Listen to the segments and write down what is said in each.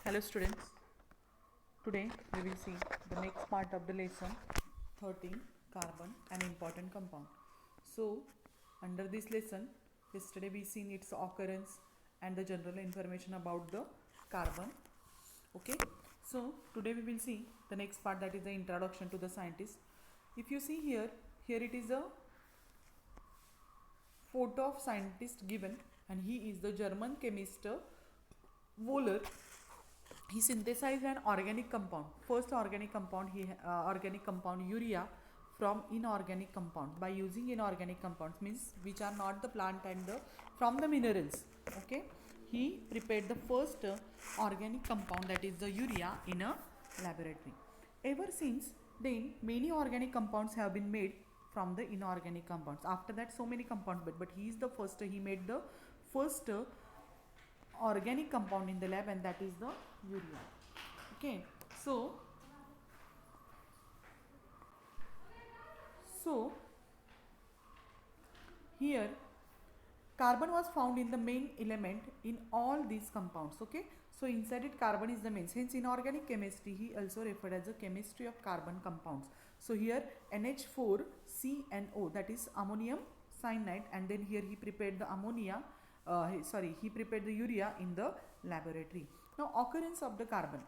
Hello students, today we will see the next part of the lesson 13 carbon an important compound. So under this lesson yesterday we seen its occurrence and the general information about the carbon. Okay, so today we will see the next part, that is the introduction to the scientist. If you see here it is a photo of scientist given, and he is the German chemist Wohler. He synthesized an organic compound, first organic compound urea from inorganic compound by using inorganic compounds, means which are not the plant and the from the minerals. Okay, he prepared the first organic compound, that is the urea, in a laboratory. Ever since then many organic compounds have been made from the inorganic compounds. After that so many compounds, but he is the first, he made the first organic compound in the lab, and that is the urea. Okay, so here carbon was found in the main element in all these compounds. Okay, so inside it carbon is the main, hence in organic chemistry he also referred as the chemistry of carbon compounds. So here NH4CNO, that is ammonium cyanide, and then here he prepared the he prepared the urea in the laboratory. Now occurrence of the carbon,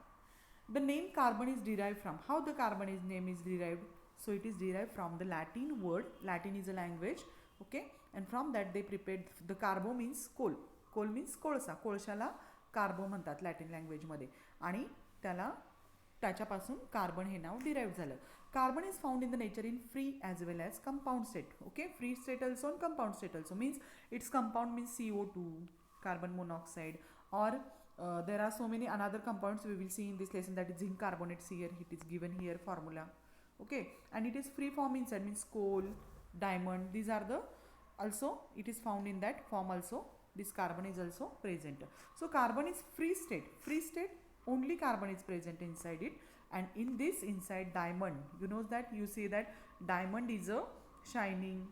the name carbon is derived from, how the carbon is name is derived, so it is derived from the Latin word, Latin is a language. Okay, and from that they prepared the carbo means coal, coal means कोळसा, कोळशाला कार्बो म्हणतात Latin लँग्वेजमध्ये, आणि त्याला त्याच्यापासून carbon हे नाव derive झालं. Carbon is found in the nature in free as well as compound state. Okay, free state also and compound state also, means its compound means CO2, carbon monoxide, or there are so many another compounds we will see in this lesson, that is zinc carbonate. Here it is given here formula. Okay, and it is free form inside, means coal, diamond, these are the also it is found in that form also. This carbon is also present. So carbon is free state, free state, only carbon is present inside it. And in this inside diamond, you know that you see that diamond is a shining.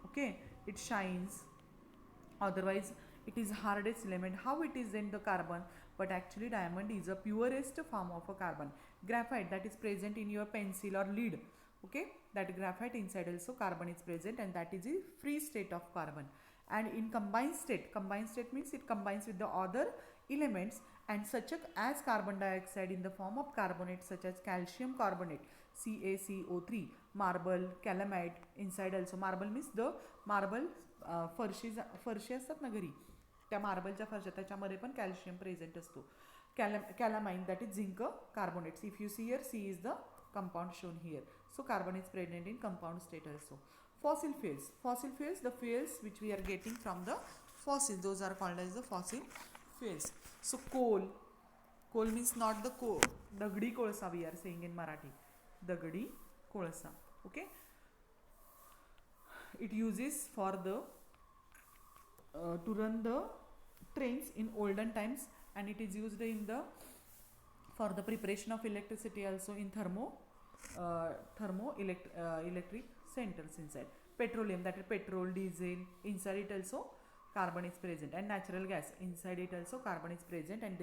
Okay, it shines, otherwise it is hardest element. How it is in the carbon, but actually diamond is a purest form of a carbon. Graphite, that is present in your pencil or lead. Okay, that graphite inside also carbon is present, and that is a free state of carbon. And in combined state means it combines with the other elements, and such as carbon dioxide in the form of carbonate, such as calcium carbonate CaCO3, marble, calamite inside also. Marble means the marble फरशी असतात ना घरी, त्या मार्बलच्या फरशा, त्याच्यामध्ये पण calcium present असतो. Calamine, that is zinc carbonates. If you see here, see is the compound shown here. So carbon is present in compound state also. Fossil fuels, the fuels which we are getting from the fossil, those are called as the fossil fuels. So coal means not the coal, dagdi kolsa we are saying in Marathi, dagdi kolsa. Okay, it uses for the to run the trains in olden times, and it is used in the for the preparation of electricity also in electric centers inside. Petroleum, that is petrol, diesel, inside it also carbon is present, and natural gas inside it also carbon is present, and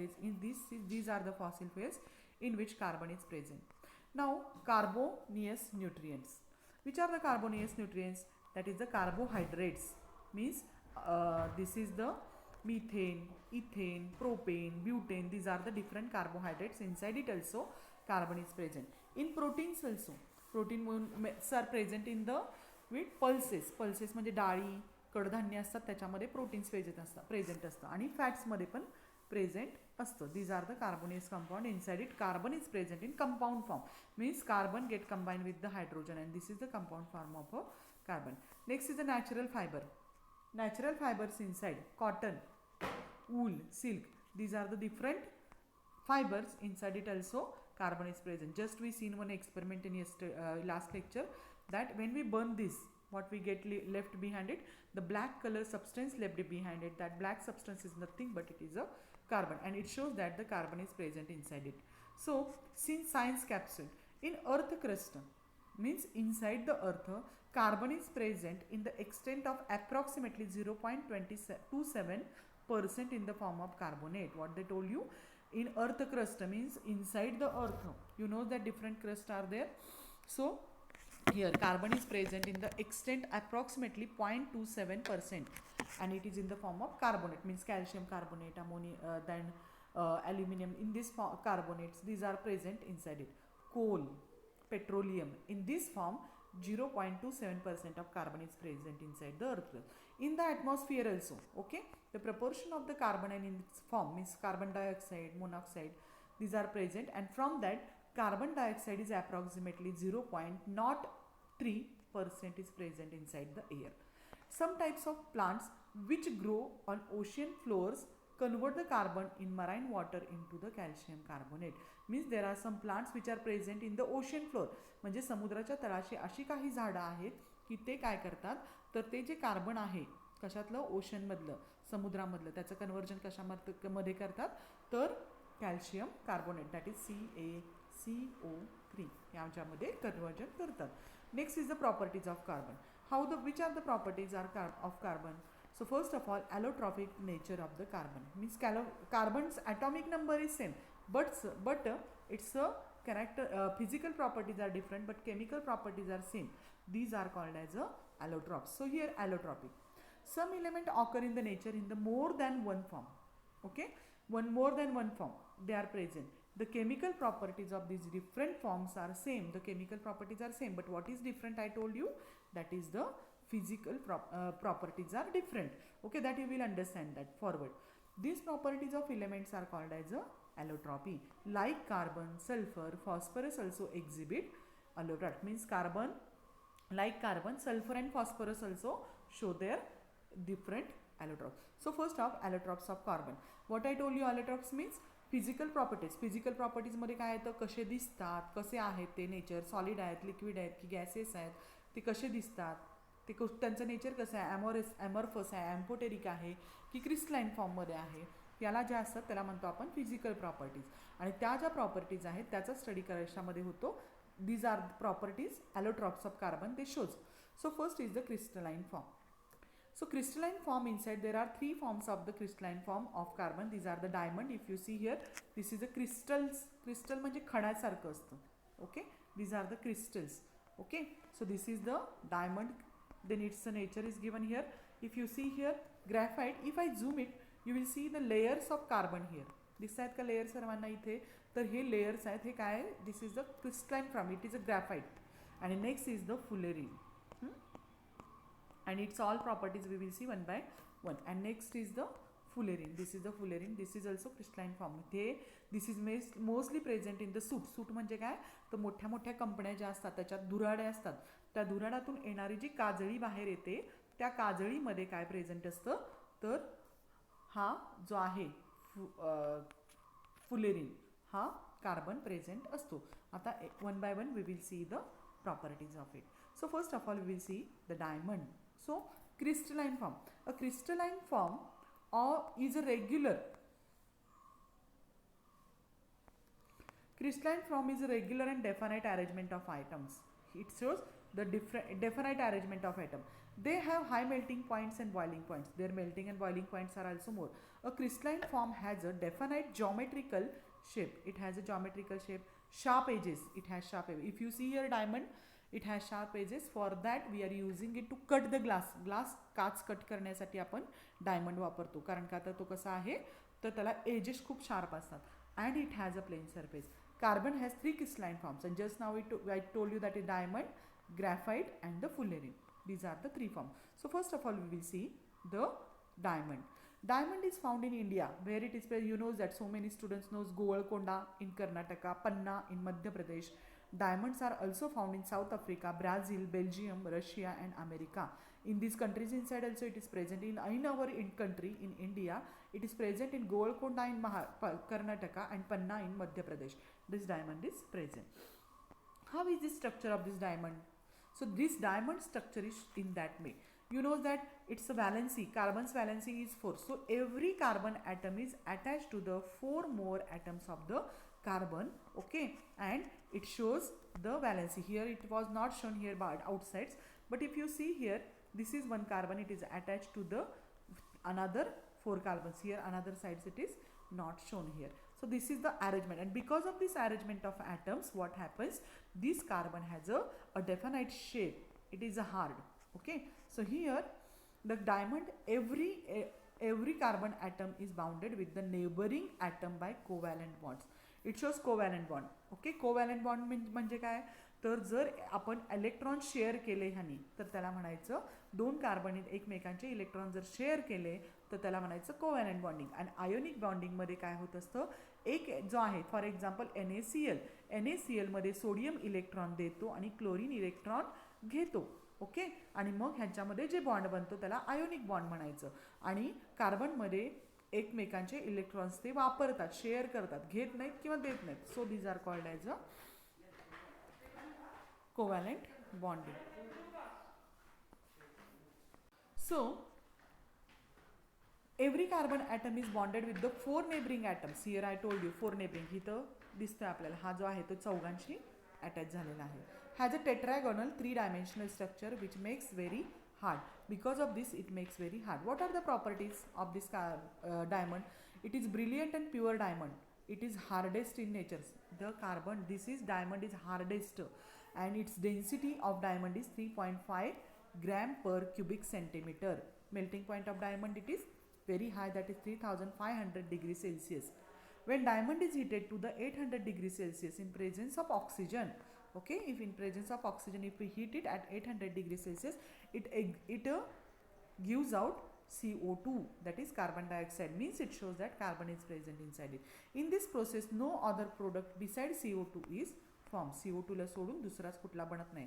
these are the fossil fuels in which carbon is present. Now carbonaceous nutrients. Which are the carbonaceous nutrients? That is the carbohydrates, means this is the methane, ethane, propane, butane, these are the different carbohydrates. Inside it also carbon is present. In proteins also, proteins are present in the with pulses म्हणजे डाळी, कडधान्य असतात त्याच्यामध्ये proteins present असतं, आणि फॅट्समध्ये पण present असतं. These are the carbonous compound. Inside it carbon is present in compound form, means carbon get combined with the hydrogen, and this is the compound form of a carbon. Next is the natural fiber. Natural fibers inside cotton, wool, silk, these are the different fibers. Inside it also carbon is present. Just we seen one experiment in last lecture, that when we burn this, what we get left behind it, the black color substance left behind it, that black substance is nothing but it is a carbon, and it shows that the carbon is present inside it. So since science capsule, in earth crust, means inside the earth, carbon is present in the extent of approximately 0.27% in the form of carbonate. What they told you, in earth crust means inside the earth. You know that different crusts are there. So here carbon is present in the extent approximately 0.27%, and it is in the form of carbonate, means calcium carbonate, ammonia, then aluminum. In this carbonates, these are present inside it. Coal, petroleum, in this form 0.27% of carbon is present inside the earth. In the atmosphere also, okay, the proportion of the carbon in its form means carbon dioxide, monoxide, these are present, and from that carbon dioxide is approximately 0.03% is present inside the air. Some types of plants which grow on ocean floors convert the carbon in marine water into the calcium carbonate. Means there are some plants which are present in the ocean floor. म्हणजे समुद्राच्या तळाशी अशी काही झाडं आहेत की ते काय करतात, तर ते जे कार्बन आहे कशातलं, ओशनमधलं, समुद्रामधलं, त्याचं कन्वर्जन कशामध्ये करतात, तर calcium carbonate, that is CaCO3 याच्यामध्ये कन्वर्जन करतात. Next is the properties of carbon. How the which are the properties are of carbon. So first of all, allotropic nature of the carbon means carbon's atomic number is same, but its character physical properties are different, but chemical properties are same. These are called as allotropes. So here allotropic. Some element occur in the nature in the more than one form. Okay, more than one form they are present. The chemical properties of these different forms are same. The chemical properties are same, but what is different, I told you, that is the physical properties are different. Okay, that you will understand that forward. These properties of elements are called as allotropy. Like carbon, sulfur, phosphorus also exhibit allotropy. Means carbon, like carbon, sulfur and phosphorus also show their different allotropes. So first of allotropes of carbon. What I told you, allotropes means physical properties. फिजिकल प्रॉपर्टीजमध्ये काय येतं, कसे दिसतात, कसे आहेत ते nature, solid आहेत, लिक्विड आहेत की गॅसेस आहेत, ते कसे दिसतात, ते त्यांचं नेचर कसं आहे, ॲमॉर्फस आहे, ॲम्फोटेरिक आहे की क्रिस्टलाइन फॉर्ममध्ये आहे, याला ज्या असतात त्याला म्हणतो आपण फिजिकल प्रॉपर्टीज. आणि त्या ज्या प्रॉपर्टीज आहेत त्याचा स्टडी करायच्यामध्ये होतो. These are properties allotropes of carbon they shows. So first is the crystalline form. So crystalline form, inside there are three forms of the crystalline form of carbon. These are the diamond. If you see here, this is the crystals. Crystal म्हणजे खड्यासारखं असतं. Okay, these are the crystals. Okay, so this is the diamond. Then its nature is given here. If you see here graphite, if I zoom it, you will see the layers of carbon here. दिसतात का layer सर्वांना इथे, तर हे layers आहेत, हे काय, this is the crystalline form, it is a graphite. आणि next is the fullerene. And its all properties we will see one by one. And next is the fullerene. This is the fullerene. This is also crystalline form. This is mostly present in the soot. Soot म्हणजे काय, तर मोठ्या मोठ्या कंपन्या ज्या असतात त्याच्यात धुराडे असतात, त्या धुराडातून येणारी जी काजळी बाहेर येते, त्या काजळीमध्ये काय प्रेझेंट असतं, तर हा जो आहे फुलेरिन, हा कार्बन प्रेझेंट असतो. आता one by one we will see the properties of it. So first of all we will see the diamond. So crystalline form. A crystalline form is a regular. Crystalline form is a regular and definite arrangement of atoms. It shows the definite arrangement of atom. They have high melting points and boiling points. Their melting and boiling points are also more. A crystalline form has a definite geometrical shape. It has a geometrical shape. Sharp edges. It has sharp edges. If you see here diamond, it has sharp edges. For that we are using it to cut the glass. काच cut करण्यासाठी आपण diamond वापरतो, कारण का तर तो कसा आहे, तर त्याला एजेस खूप शार्प असतात. And it has a plane surface. Carbon has 3 crystalline forms, and just now I told you that is diamond, graphite and the fullerene. These are the 3 forms. So first of all we will see the diamond. Diamond is found in India, where it is, you know that so many students knows Golconda in Karnataka, Panna in Madhya Pradesh. Diamonds are also found in South Africa, Brazil, Belgium, Russia and America. In these countries inside also it is present. In our country, in India, it is present in Golconda in Karnataka and Panna in Madhya Pradesh. This diamond is present. How is the structure of this diamond? So this diamond structure is in that way. You know that it's a valency. Carbon's valency is 4. So every carbon atom is attached to the 4 more atoms of the carbon. Okay, and it shows the valency. Here it was not shown here by outsides, but if you see here, this is one carbon, it is attached to the another 4 carbons. Here another sides it is not shown here. So this is the arrangement, and because of this arrangement of atoms, what happens, this carbon has a definite shape, it is a hard. Okay, so here the diamond, every carbon atom is bounded with the neighboring atom by covalent bonds. It shows covalent bond. Okay, covalent bond म्हणजे काय, तर जर आपण electron share केले ह्यानी तर त्याला म्हणायचं, दोन कार्बन एकमेकांचे इलेक्ट्रॉन जर शेअर केले तर त्याला म्हणायचं कोव्हॅलंट बॉन्डिंग. आणि आयोनिक बॉन्डिंगमध्ये काय होत असतं, एक जो आहे फॉर एक्झाम्पल NaCl मध्ये सोडियम इलेक्ट्रॉन देतो आणि क्लोरीन इलेक्ट्रॉन घेतो. ओके, आणि मग ह्यांच्यामध्ये जे बॉन्ड बनतो त्याला आयोनिक बॉन्ड म्हणायचं. आणि कार्बनमध्ये एकमेकांचे इलेक्ट्रॉन्स ते वापरतात, शेअर करतात, घेत नाहीत किंवा देत नाहीत. So these are called as a covalent bonding. So every carbon atom is bonded with the 4 neighboring atoms. Here I told you 4 neighboring. इथं दिसतोय आपल्याला, हा जो आहे तो चौघांशी अटॅच झालेला आहे. Has a tetragonal 3-dimensional structure which makes very hard. Because of this it makes very hard. What are the properties of this diamond? It is brilliant and pure diamond. It is hardest in nature. The carbon, this is diamond is hardest, and its density of diamond is 3.5 gram per cubic centimeter. Melting point of diamond, it is very high, that is 3500 degrees Celsius. When diamond is heated to the 800 degrees Celsius in presence of oxygen, okay, if in presence of oxygen, if we heat it at 800 degrees Celsius, it gives out CO2, that is carbon dioxide, means it shows that carbon is present inside it. In this process no other product besides CO2 is formed. CO2 ला सोडून दुसराच कुठला बनत नाही.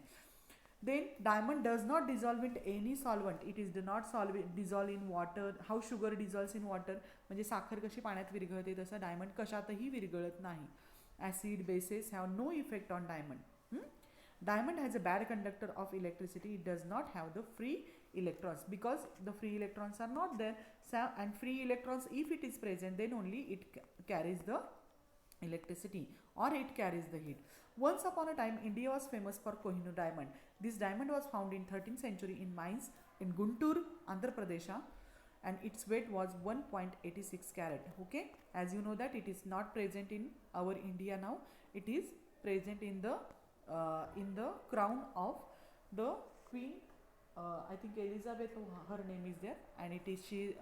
Then diamond does not dissolve in any solvent. It is do not dissolve in water. How sugar dissolves in water, म्हणजे साखर कशी पाण्यात विरघळते तसं डायमंड कशातही विरघळत नाही. Acid bases have no effect on diamond. Diamond has a bad conductor of electricity. It does not have the free electrons, because the free electrons are not there. So, and free electrons, if it is present, then only it carries the electricity or it carries the heat. Once upon a time India was famous for Kohinoor diamond. This diamond was found in 13th century in mines in Guntur, Andhra Pradesh, and its weight was 1.86 carat. Okay, as you know that it is not present in our India now. It is present in the crown of the Queen, I think Elizabeth, her name is there, and it is she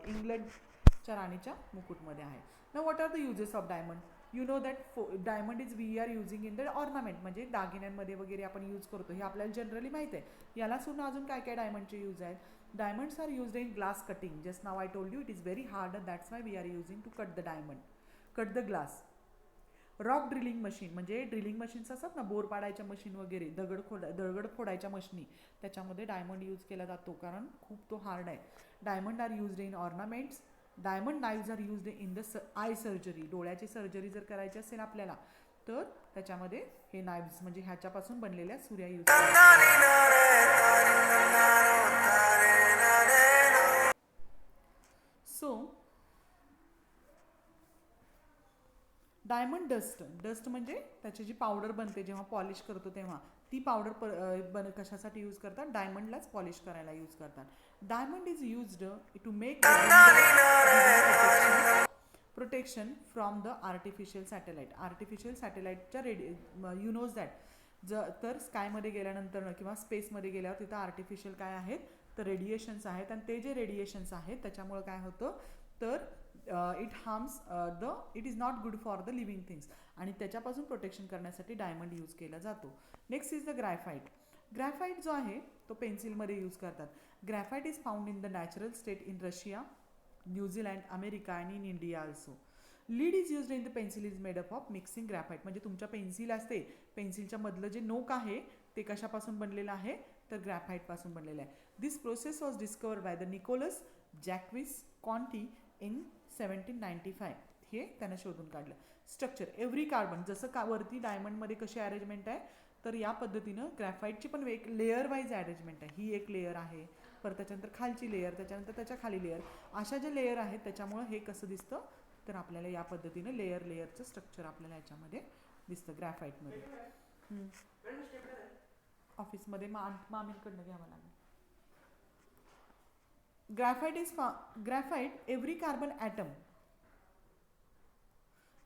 Englandच्या राणीच्या मुकुटमध्ये आहे. Now what are the uses of diamond? You know that diamond is we are using in the ornament, म्हणजे दागिन्यांमध्ये वगैरे आपण use करतो, हे आपल्याला generally माहिती आहे. याला सुद्धा अजून काय काय डायमंडचे यूज आहेत. Diamonds are used in glass cutting. Just now I told you it is very hard, and that's why we are using to cut the diamond, cut the glass. Rock drilling machine, म्हणजे drilling machines असतात ना, bore पाडायच्या machine वगैरे, दगड फोडायच्या मशीनी, त्याच्यामध्ये diamond use केला जातो कारण खूप तो हार्ड आहे. Diamond are used in ornaments. Diamond knives are used in the eye surgery. डोळ्याची सर्जरी जर करायची असेल आपल्याला तर त्याच्यामध्ये हे नाईव्ज म्हणजे ह्याच्यापासून बनलेल्या सुऱ्या यूज सो डायमंड डस्ट म्हणजे त्याची जी पावडर बनते जेव्हा पॉलिश करतो तेव्हा ती पावडर कशासाठी यूज करतात, डायमंडलाच पॉलिश करायला यूज करतात. Diamond is used to make protection from the artificial satellite. Artificial सॅटेलाइटच्या यू नोज दॅट तर स्कायमध्ये गेल्यानंतर किंवा स्पेसमध्ये गेल्यावर तिथं आर्टिफिशियल काय आहेत तर रेडिएशन्स आहेत, आणि ते जे रेडिएशन्स आहेत त्याच्यामुळे काय होतं तर it harms it is not good for the living things, आणि त्याच्यापासून प्रोटेक्शन करण्यासाठी डायमंड यूज केला जातो. Next is the graphite. Graphite जो आहे तो पेन्सिलमध्ये यूज करतात. Graphite is found in the natural state in Russia, New Zealand, America आणि in India also. Lead is used in the pencil is made up of mixing graphite. म्हणजे तुमच्या pencil असते, पेन्सिलच्या मधलं जे नोक आहे ते कशापासून बनलेलं आहे तर ग्रॅफाईटपासून बनलेलं आहे. This process was discovered by the Nicolas Jacques Conte इन 1795. हे त्यानं शोधून काढलं. स्ट्रक्चर एव्हरी कार्बन, जसं का वरती डायमंडमध्ये कशी अरेंजमेंट आहे तर या पद्धतीनं ग्रॅफाईटची पण एक लेअर वाईज अरेंजमेंट आहे. ही एक लेअर आहे, परत त्याच्यानंतर खालची लेअर, त्याच्यानंतर त्याच्या खाली लेअर, अशा ज्या लेअर आहेत त्याच्यामुळं हे कसं दिसतं तर आपल्याला या पद्धतीनं लेअरचं स्ट्रक्चर आपल्याला याच्यामध्ये दिसतं ग्रॅफाईटमध्ये. ऑफिसमध्ये मामींकडनं घ्यावं लागेल. Graphite every carbon atom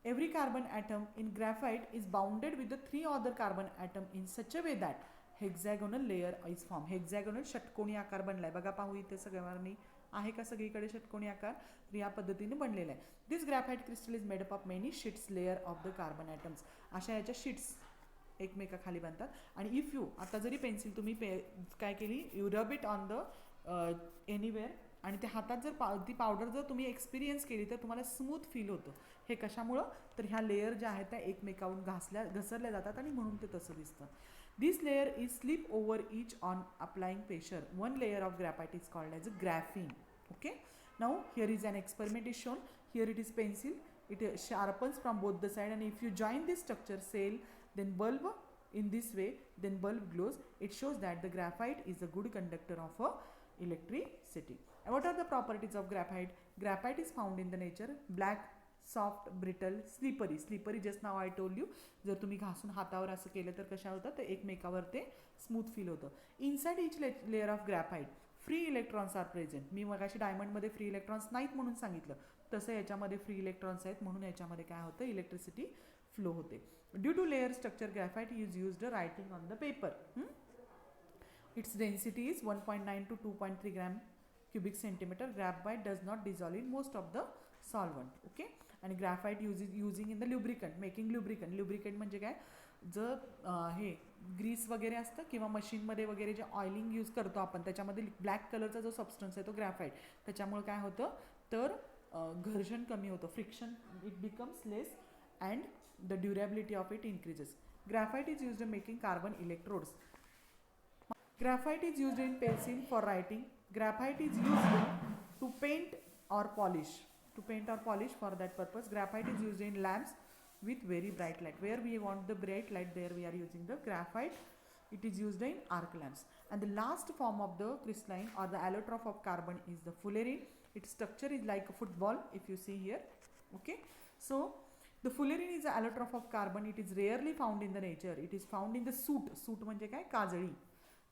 Every carbon atom in graphite is bounded with the 3 other carbon atom in such a way that hexagonal layer is formed. Hexagonal षटकोनी आकार बनलाय बघा, पाहू इथे सगळ्यांनी आहे का सगळीकडे षटकोनी आकार, तर या पद्धतीने बनलेला आहे. This graphite crystal is made up of many sheets layer of the carbon atoms. अशा याच्या शीट्स एकमेकाखाली बनतात. आणि इफ यू आता जरी पेन्सिल तुम्ही काय केली, you rub it on the anywhere, आणि ते हातात जर ती पावडर जर तुम्ही एक्सपिरियन्स केली तर तुम्हाला स्मूथ फील होतं. हे कशामुळं, तर ह्या लेयर ज्या आहेत त्या एकमेकावरून घसरल्या जातात आणि म्हणून ते तसं दिसतं. This layer is slip over each on applying pressure. One layer of graphite is called as a graphene. Okay, now here is an experiment is shown. Here it is pencil, it sharpens from both the side, and if you join this structure cell then bulb in this way, then bulb glows. It shows that the graphite is a good conductor of electricity. And what are the properties of graphite? Graphite is found in the nature black, soft, brittle, slippery. Slippery just now I told you, जर तुम्ही घासून हातावर असं केलं तर कशा होतं, तर एकमेकावर ते स्मूथ फील होतं. Inside each layer of graphite free electrons are present. मी मगाशी डायमंडमध्ये फ्री इलेक्ट्रॉन्स नाहीत म्हणून सांगितलं, तसं याच्यामध्ये फ्री इलेक्ट्रॉन्स आहेत म्हणून याच्यामध्ये काय होतं, इलेक्ट्रिसिटी फ्लो होते. Due to layer structure graphite is used writing on the paper. Its density is 1.9 to 2.3 gram cubic centimeter. Graphite does not dissolve in most of the solvent. Okay, and graphite using in the lubricant, making lubricant. Lubricant म्हणजे काय, जर हे Greece वगैरे असतं किंवा मशीनमध्ये वगैरे जे oiling use करतो आपण, त्याच्यामध्ये ब्लॅक कलरचा जो सबस्टन्स आहे तो ग्रॅफाइट. त्याच्यामुळे काय होतं, तर घर्षण कमी होतं, friction it becomes less and the durability of it increases. Graphite is used in making carbon electrodes. Graphite is used in pencil for writing. Graphite is used to paint or polish. To paint or polish, for that purpose. Graphite is used in lamps with very bright light. Where we want the bright light, there we are using the graphite. It is used in arc lamps. And the last form of the crystalline or the allotrope of carbon is the fullerene. Its structure is like a football, if you see here. Okay, so the fullerene is the allotrope of carbon. It is rarely found in the nature. It is found in the soot. Soot म्हणजे काय, काजळी.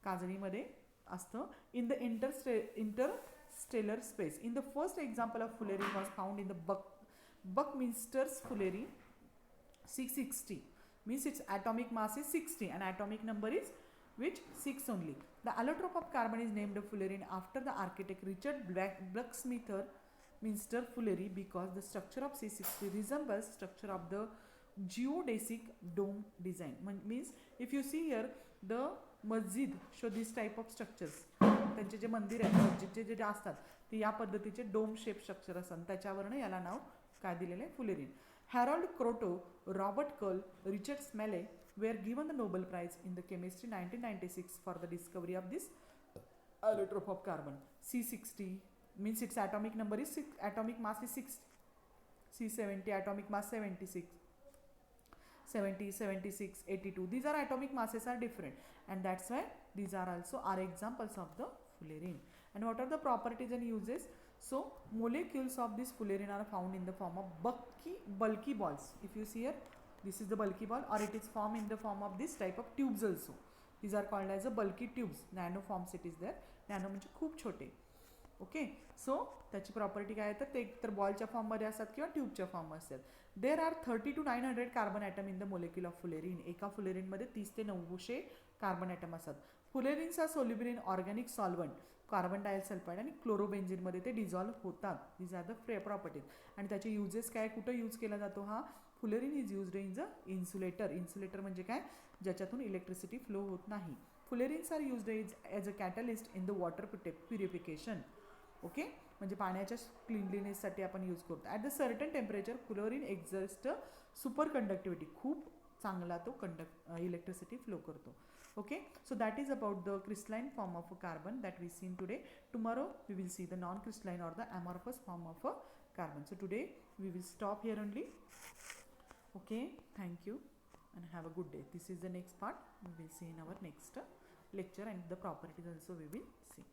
काजळीमध्ये असतं. In the interstellar space. In the first example of fullerene was found in the buckminsterfullerene 660. means its atomic mass is 60 and atomic number is which 6 only. The allotrope of carbon is named fullerene after the architect Richard Buckminster Fullerene because the structure of C60 resembles structure of the geodesic dome design. Means if you see here the मस्जिद show this type of structures. त्यांचे जे मंदिर आहेत, मस्जिदचे जे असतात ते या पद्धतीचे dome shape structure असतात, त्याच्यावरनं याला नाव काय दिलेलं आहे, fullerene. Harold Kroto, Robert Curl, Richard Smalley were given the Nobel prize in the chemistry 1996 for the discovery of this allotrope of carbon. C60 means its atomic number is 6, atomic mass is 60. C70 atomic mass 76. 70, 76, 82. These are atomic masses are different, and that's why these are also are examples of the fullerene. And what are the properties and uses? So molecules of this fullerene are found in the form of bulky balls. If you see here, this is the bulky ball, or it is formed in the form of this type of tubes also. These are called as a bulky tubes. Nano forms it is there. Nano म्हणजे खूप छोटे. Okay, सो त्याची property काय आहे, तर ते एकतर बॉलच्या फॉर्ममध्ये असतात किंवा ट्यूबच्या फॉर्म असतात. There are 30 to 900 carbon atom in the molecule of fullerene. एका फुलेरिनमध्ये 30 ते 900 कार्बन ॲटम असतात. Fullerenes are soluble in organic solvent, carbon disulphide आणि क्लोरोबेन्झिनमध्ये ते डिझॉल्व्ह होतात. These are the properties. आणि त्याचे युजेस काय, कुठं यूज केला जातो हा fullerene? Is used in the insulator. Insulator म्हणजे काय, ज्याच्यातून इलेक्ट्रिसिटी फ्लो होत नाही. Fullerenes are used as a catalyst in the water purification. Okay, म्हणजे पाण्याच्या क्लिनलीनेससाठी आपण यूज करतो. At the certain temperature fluorine exhaust super conductivity, खूप चांगला तो इलेक्ट्रिसिटी फ्लो करतो. Okay, so that is about the crystalline form of a carbon that we seen today. Tomorrow we will see the non crystalline or the amorphous form of a carbon. So today we will stop here only. Okay, thank you and have a good day. This is the next part we will see in our next lecture, and the properties also we will see.